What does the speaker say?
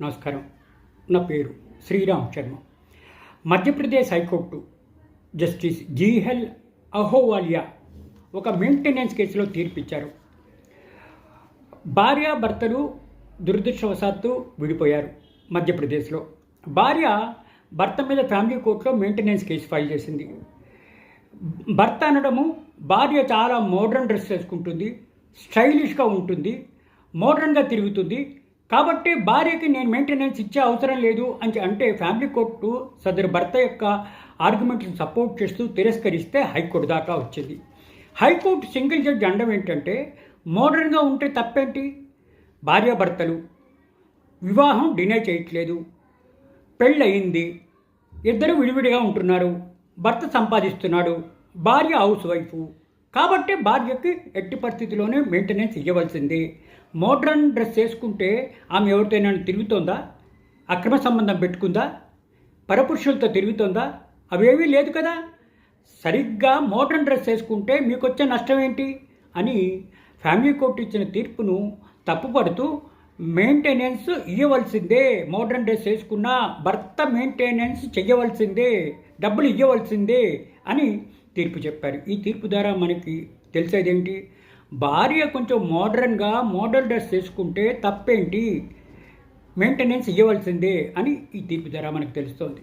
నమస్కారం. నా పేరు శ్రీరామ్ శర్మ. మధ్యప్రదేశ్ హైకోర్టు జస్టిస్ జీహెల్ అహోవాలియా ఒక మెయింటెనెన్స్ కేసులో తీర్పిచ్చారు. భార్యాభర్తలు దురదృష్టవశాత్తు విడిపోయారు. మధ్యప్రదేశ్లో భార్య భర్త మీద ఫ్యామిలీ కోర్టులో మెయింటెనెన్స్ కేసు ఫైల్ చేసింది. భర్త అనడము భార్య చాలా మోడర్న్ డ్రెస్ వేసుకుంటుంది, స్టైలిష్గా ఉంటుంది, మోడర్న్గా తిరుగుతుంది, కాబట్టి భార్యకి నేను మెయింటెనెన్స్ ఇచ్చే అవసరం లేదు అని అంటే ఫ్యామిలీ కోర్టు సదరు భర్త యొక్క ఆర్గ్యుమెంట్ని సపోర్ట్ చేస్తూ తిరస్కరిస్తే హైకోర్టు దాకా వచ్చింది. హైకోర్టు సింగిల్ జడ్జి అండం ఏంటంటే మోడర్న్గా ఉంటే తప్పేంటి, భార్యాభర్తలు వివాహం డినై చేయట్లేదు, పెళ్ళయింది, ఇద్దరు విడివిడిగా ఉంటున్నారు, భర్త సంపాదిస్తున్నాడు, భార్య హౌస్ వైఫ్, కాబట్టి భార్యకి ఎట్టి పరిస్థితిలోనే మెయింటెనెన్స్ ఇవ్వవలసిందే. మోడ్రన్ డ్రెస్ వేసుకుంటే ఆమె ఎవరితోనైనా తిరుగుతోందా, అక్రమ సంబంధం పెట్టుకుందా, పరపురుషులతో తిరుగుతోందా? అవేమీ లేదు కదా. సరిగ్గా మోడ్రన్ డ్రెస్ వేసుకుంటే మీకు వచ్చే నష్టం ఏంటి అని ఫ్యామిలీ కోర్టు ఇచ్చిన తీర్పును తప్పుపడుతూ మెయింటెనెన్స్ ఇవ్వవలసిందే, మోడ్రన్ డ్రెస్ వేసుకున్నా భర్త మెయింటెనెన్స్ చెయ్యవలసిందే, డబ్బులు ఇవ్వవలసిందే అని తీర్పు చెప్పారు. ఈ తీర్పు ద్వారా మనకి తెలిసేదేంటి, భార్య కొంచెం మోడర్న్ డ్రెస్ వేసుకుంటే తప్పేంటి, మెయింటెనెన్స్ ఇవ్వవలసిందే అని ఈ తీర్పు ద్వారా మనకు తెలుస్తోంది.